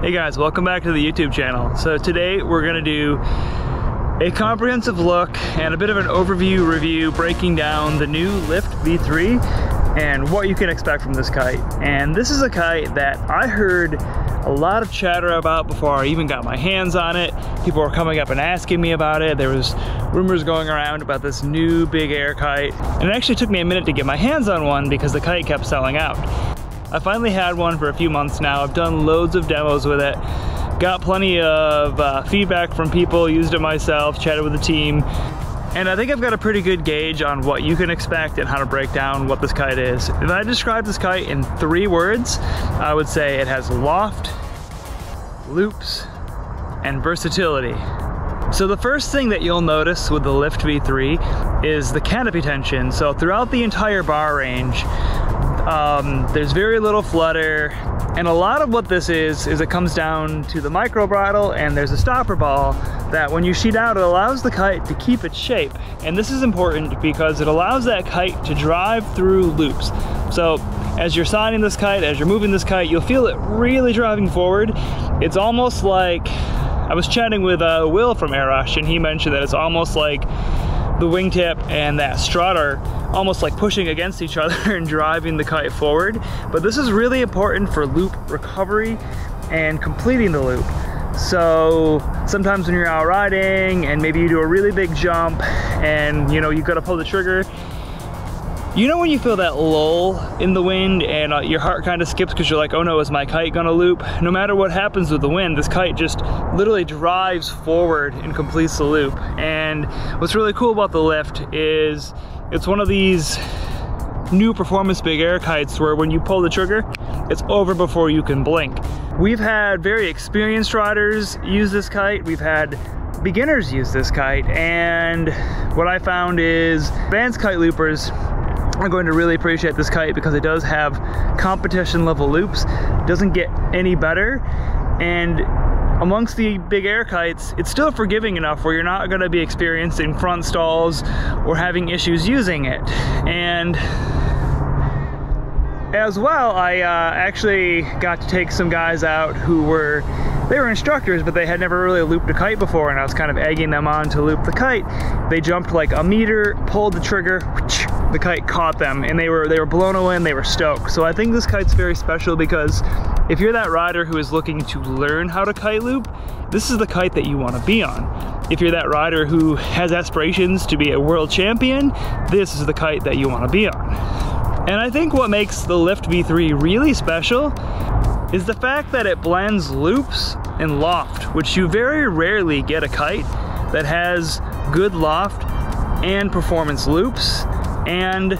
Hey guys, welcome back to the YouTube channel. So today we're gonna do a comprehensive look and a bit of an overview review breaking down the new Lift V3 and what you can expect from this kite. And this is a kite that I heard a lot of chatter about before I even got my hands on it. People were coming up and asking me about it. There was rumors going around about this new big air kite. And it actually took me a minute to get my hands on one because the kite kept selling out. I finally had one for a few months now. I've done loads of demos with it. Got plenty of feedback from people, used it myself, chatted with the team. And I think I've got a pretty good gauge on what you can expect and how to break down what this kite is. If I describe this kite in 3 words, I would say it has loft, loops, and versatility. So the first thing that you'll notice with the Lift V3 is the canopy tension. So throughout the entire bar range, there's very little flutter, and a lot of what this is it comes down to the micro bridle, and there's a stopper ball that when you sheet out, it allows the kite to keep its shape. And this is important because it allows that kite to drive through loops. So as you're siding this kite, as you're moving this kite, you'll feel it really driving forward. It's almost like, I was chatting with Will from Airush, and he mentioned that it's almost like the wingtip and that strut are almost like pushing against each other and driving the kite forward. But this is really important for loop recovery and completing the loop. So sometimes when you're out riding and maybe you do a really big jump and you've got to pull the trigger, when you feel that lull in the wind and your heart kind of skips because you're like, oh no, is my kite gonna loop? No matter what happens with the wind, this kite just literally drives forward and completes the loop. And what's really cool about the Lift is it's one of these new performance big air kites where when you pull the trigger, it's over before you can blink. We've had very experienced riders use this kite. We've had beginners use this kite. And what I found is advanced kite loopers are going to really appreciate this kite because it does have competition level loops. It doesn't get any better. And amongst the big air kites, it's still forgiving enough where you're not going to be experiencing front stalls or having issues using it. And as well, I actually got to take some guys out who were instructors, but they had never really looped a kite before, and I was kind of egging them on to loop the kite. They jumped like a meter, pulled the trigger, the kite caught them, and they were blown away and they were stoked. So I think this kite's very special because if you're that rider who is looking to learn how to kite loop, this is the kite that you want to be on. If you're that rider who has aspirations to be a world champion, this is the kite that you want to be on. And I think what makes the Lift V3 really special is the fact that it blends loops and loft, which you very rarely get a kite that has good loft and performance loops and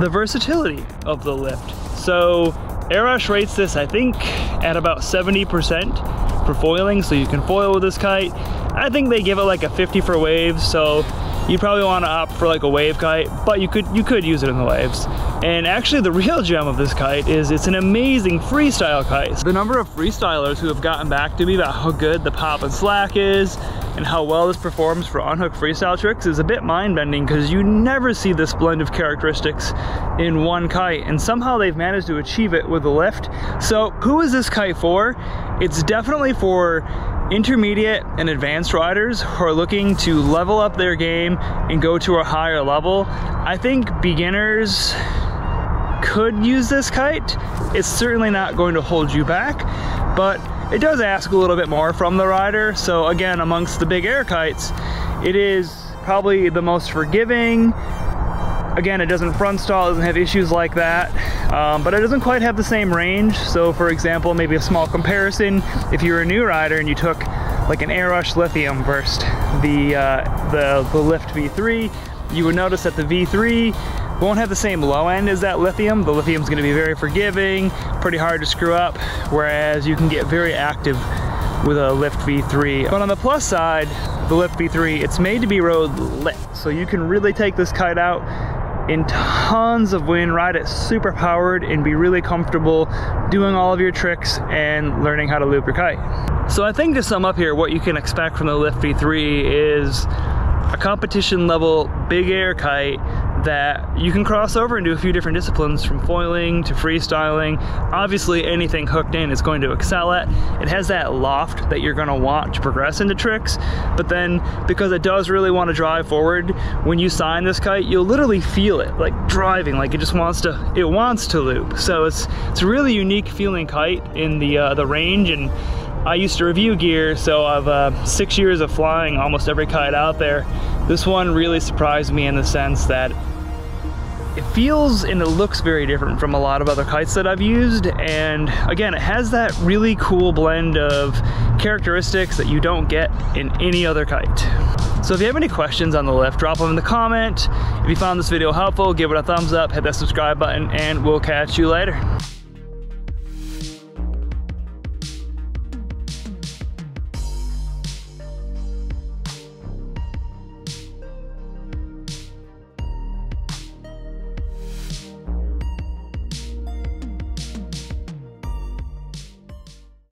the versatility of the Lift. So Airush rates this, I think, at about 70% for foiling, so you can foil with this kite. I think they give it like a 50 for waves, so you probably want to opt for like a wave kite, but you could use it in the waves. And actually the real gem of this kite is it's an amazing freestyle kite. The number of freestylers who have gotten back to me about how good the pop and slack is and how well this performs for unhooked freestyle tricks is a bit mind-bending because you never see this blend of characteristics in one kite, and somehow they've managed to achieve it with the Lift. So who is this kite for? It's definitely for intermediate and advanced riders who are looking to level up their game and go to a higher level. I think beginners could use this kite. It's certainly not going to hold you back, but it does ask a little bit more from the rider. So again, amongst the big air kites, it is probably the most forgiving. Again, it doesn't front stall, it doesn't have issues like that, but it doesn't quite have the same range. So for example, maybe a small comparison, if you're a new rider and you took like an Airush Lithium versus the Lift V3, you would notice that the V3 won't have the same low end as that Lithium. The Lithium's gonna be very forgiving, pretty hard to screw up, whereas you can get very active with a Lift V3. But on the plus side, the Lift V3, it's made to be road lit. So you can really take this kite out in tons of wind, ride it super powered, and be really comfortable doing all of your tricks and learning how to loop your kite. So I think to sum up here, what you can expect from the Lift V3 is a competition level big air kite that you can cross over and do a few different disciplines, from foiling to freestyling. Obviously anything hooked in is going to excel at. It has that loft that you're going to want to progress into tricks, but then because it does really want to drive forward, when you sign this kite, you'll literally feel it like driving, like it just wants to loop. So it's a really unique feeling kite in the range. And I used to review gear, so I've 6 years of flying almost every kite out there. This one really surprised me in the sense that it feels and it looks very different from a lot of other kites that I've used. And again, it has that really cool blend of characteristics that you don't get in any other kite. So if you have any questions on the lift, drop them in the comment. If you found this video helpful, give it a thumbs up, hit that subscribe button, and we'll catch you later.